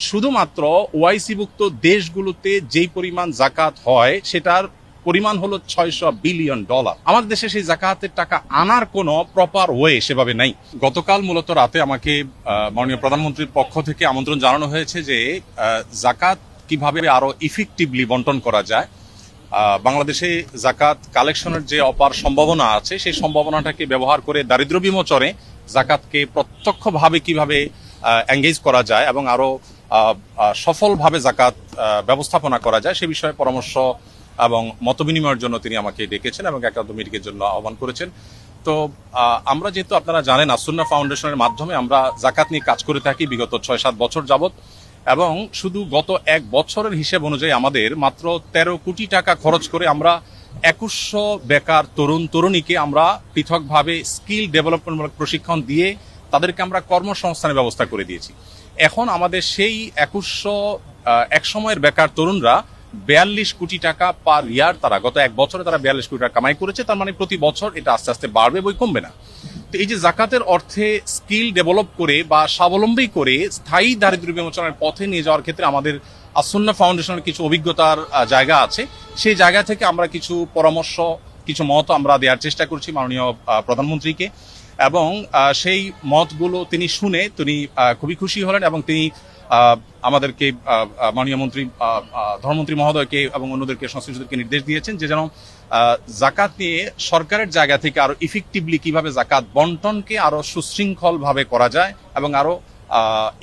শুধুমাত্র ওআইসিভুক্ত দেশগুলোতে যেই পরিমাণ জাকাত হয় সেটার পরিমাণ হলো $600 বিলিয়ন। আমাদের দেশে সেই জাকাতের টাকা আনার কোনো প্রপার ওয়ে সেভাবে নাই। গতকাল মূলত রাতে আমাকে মাননীয় প্রধানমন্ত্রীর পক্ষ থেকে আমন্ত্রণ জানানো হয়েছে যে জাকাত কিভাবে আরো ইফেক্টিভলি বন্টন করা যায়। বাংলাদেশে জাকাত কালেকশনের যে অপার সম্ভাবনা আছে সেই সম্ভাবনাটাকে ব্যবহার করে দারিদ্র বিমোচনে জাকাতকে প্রত্যক্ষভাবে কিভাবে এঙ্গেজ করা যায় এবং আরো সফলভাবে জাকাত ব্যবস্থাপনা করা যায় সে বিষয়ে পরামর্শ এবং মতবিনিময়ের জন্য তিনি আমাকে ডেকেছেন এবং একান্ত মিটিংয়ের জন্য আহ্বান করেছেন। তো আমরা যেহেতু আপনারা জানেন আসুন্না ফাউন্ডেশনের মাধ্যমে আমরা জাকাত নিয়ে কাজ করে থাকি বিগত 6-7 বছর যাবত, এবং শুধু গত 1 বছরের হিসেব অনুযায়ী আমাদের মাত্র 13 কোটি টাকা খরচ করে আমরা 2100 বেকার তরুণ তরুণীকে আমরা পৃথকভাবে স্কিল ডেভেলপমেন্টমূলক প্রশিক্ষণ দিয়ে তাদেরকে আমরা কর্মসংস্থানের ব্যবস্থা করে দিয়েছি। এখন আমাদের সেই 2100 এক সময়ের বেকার তরুণরা 42 কোটি টাকা পার ইয়ার, তারা গত 1 বছরে তারা 42 কোটি টাকা কামাই করেছে। তার মানে প্রতি বছর এটা আস্তে আস্তে বাড়বে, বই কমবে না। তো এই যে জাকাতের অর্থে স্কিল ডেভেলপ করে বা স্বাবলম্বী করে স্থায়ী দারিদ্র্য বিমোচনের পথে নিয়ে যাওয়ার ক্ষেত্রে আমাদের আসুন্না ফাউন্ডেশনের কিছু অভিজ্ঞতার জায়গা আছে। সেই জায়গা থেকে আমরা কিছু পরামর্শ, কিছু মত আমরা দেওয়ার চেষ্টা করছি মাননীয় প্রধানমন্ত্রীকে, এবং সেই মতগুলো তিনি শুনে তিনি খুবই খুশি হলেন এবং তিনি আমাদেরকে মাননীয় মন্ত্রী ধর্মমন্ত্রী মহোদয়কে এবং অন্যদেরকে সংশ্লিষ্টদেরকে নির্দেশ দিয়েছেন যে যেন জাকাত নিয়ে সরকারের জায়গা থেকে আরো ইফেক্টিভলি কিভাবে জাকাত বন্টনকে আরো সুশৃঙ্খল ভাবে করা যায় এবং আরো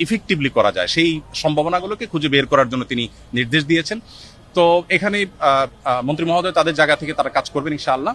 ইফেক্টিভলি করা যায় সেই সম্ভাবনাগুলোকে খুঁজে বের করার জন্য তিনি নির্দেশ দিয়েছেন। তো এখানে মন্ত্রী মহোদয় তাদের জায়গা থেকে তারা কাজ করবেন ইনশাআল্লাহ।